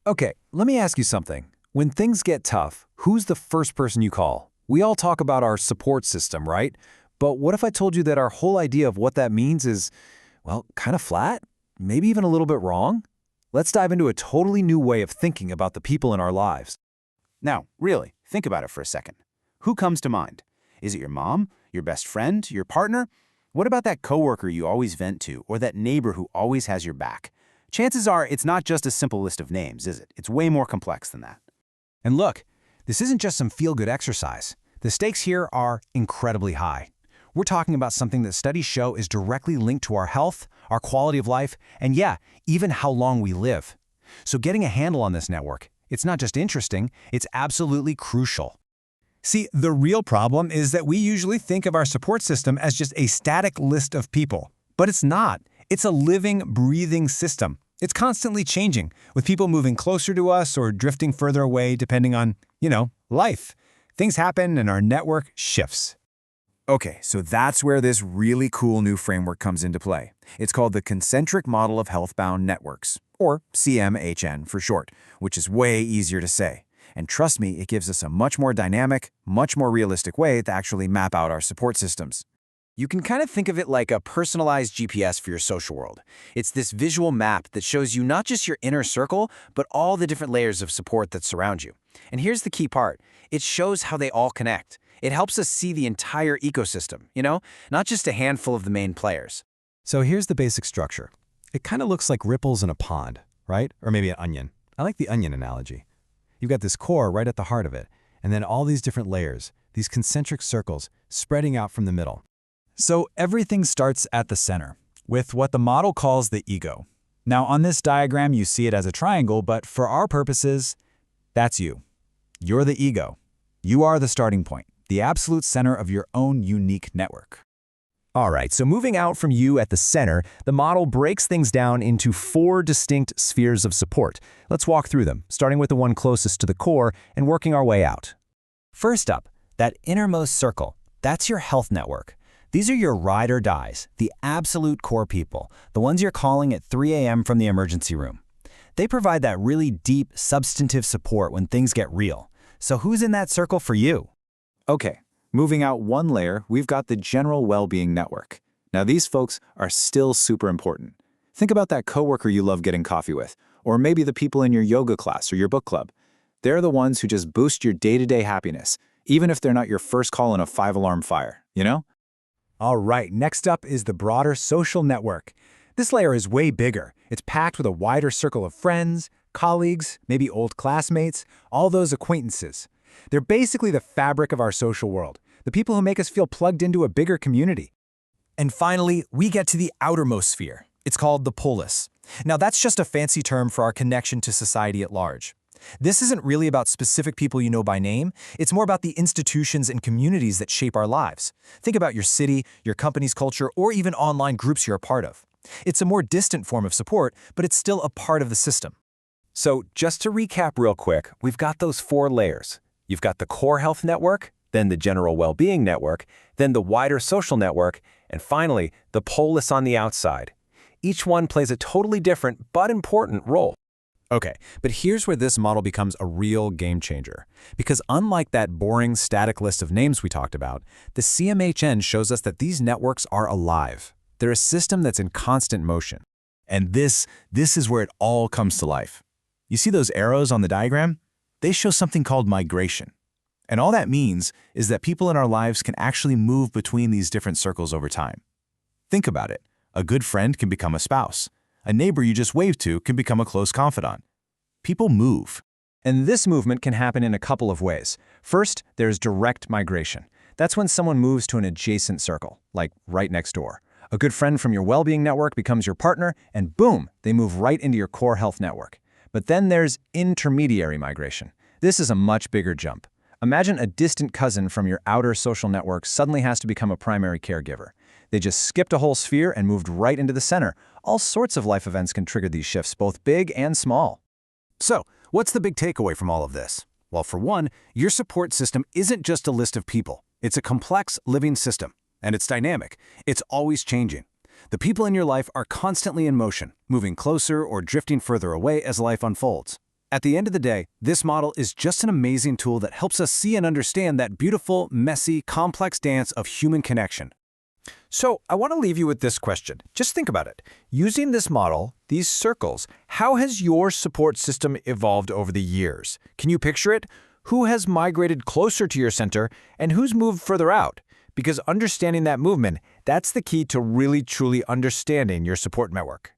Okay, let me ask you something. When things get tough, who's the first person you call? We all talk about our support system, right? But what if I told you that our whole idea of what that means is, well, kind of flat? Maybe even a little bit wrong? Let's dive into a totally new way of thinking about the people in our lives. Now, really, think about it for a second. Who comes to mind? Is it your mom, your best friend, your partner? What about that coworker you always vent to, or that neighbor who always has your back? Chances are it's not just a simple list of names, is it? It's way more complex than that. And look, this isn't just some feel-good exercise. The stakes here are incredibly high. We're talking about something that studies show is directly linked to our health, our quality of life, and yeah, even how long we live. So getting a handle on this network, it's not just interesting, it's absolutely crucial. See, the real problem is that we usually think of our support system as just a static list of people. But it's not. It's a living, breathing system. It's constantly changing, with people moving closer to us or drifting further away depending on, life. Things happen and our network shifts. Okay, so that's where this really cool new framework comes into play. It's called the Concentric Model of Healthbound Networks, or CMHN for short, which is way easier to say. And trust me, it gives us a much more dynamic, much more realistic way to actually map out our support systems. You can kind of think of it like a personalized GPS for your social world. It's this visual map that shows you not just your inner circle, but all the different layers of support that surround you. And here's the key part. It shows how they all connect. It helps us see the entire ecosystem, not just a handful of the main players. So here's the basic structure. It kind of looks like ripples in a pond, right? Or maybe an onion. I like the onion analogy. You've got this core right at the heart of it, and then all these different layers, these concentric circles spreading out from the middle. So everything starts at the center, with what the model calls the ego. Now on this diagram you see it as a triangle, but for our purposes, that's you. You're the ego. You are the starting point, the absolute center of your own unique network. All right, so moving out from you at the center, the model breaks things down into 4 distinct spheres of support. Let's walk through them, starting with the one closest to the core and working our way out. First up, that innermost circle, that's your health network. These are your ride or dies, the absolute core people, the ones you're calling at 3 a.m. from the emergency room. They provide that really deep, substantive support when things get real. So who's in that circle for you? Okay, moving out one layer, we've got the general well-being network. Now these folks are still super important. Think about that coworker you love getting coffee with, or maybe the people in your yoga class or your book club. They're the ones who just boost your day-to-day happiness, even if they're not your first call in a 5-alarm fire, All right, next up is the broader social network. This layer is way bigger. It's packed with a wider circle of friends, colleagues, maybe old classmates, all those acquaintances. They're basically the fabric of our social world, the people who make us feel plugged into a bigger community. And finally, we get to the outermost sphere. It's called the polis. Now that's just a fancy term for our connection to society at large. This isn't really about specific people you know by name, it's more about the institutions and communities that shape our lives. Think about your city, your company's culture, or even online groups you're a part of. It's a more distant form of support, but it's still a part of the system. So just to recap real quick, we've got those 4 layers. You've got the core health network, then the general well-being network, then the wider social network, and finally, the polis on the outside. Each one plays a totally different but important role. Okay, but here's where this model becomes a real game changer. Because unlike that boring static list of names we talked about, the CMHN shows us that these networks are alive. They're a system that's in constant motion. And this is where it all comes to life. You see those arrows on the diagram? They show something called migration. And all that means is that people in our lives can actually move between these different circles over time. Think about it. A good friend can become a spouse. A neighbor you just waved to can become a close confidant. People move. And this movement can happen in a couple of ways. First, there's direct migration. That's when someone moves to an adjacent circle, like right next door. A good friend from your well-being network becomes your partner, and boom, they move right into your core health network. But then there's intermediary migration. This is a much bigger jump. Imagine a distant cousin from your outer social network suddenly has to become a primary caregiver. They just skipped a whole sphere and moved right into the center. All sorts of life events can trigger these shifts, both big and small. So, what's the big takeaway from all of this? Well, for one, your support system isn't just a list of people. It's a complex, living system. And it's dynamic. It's always changing. The people in your life are constantly in motion, moving closer or drifting further away as life unfolds. At the end of the day, this model is just an amazing tool that helps us see and understand that beautiful, messy, complex dance of human connection. So I want to leave you with this question. Just think about it. Using this model, these circles, how has your support system evolved over the years? Can you picture it? Who has migrated closer to your center and who's moved further out? Because understanding that movement, that's the key to really truly understanding your support network.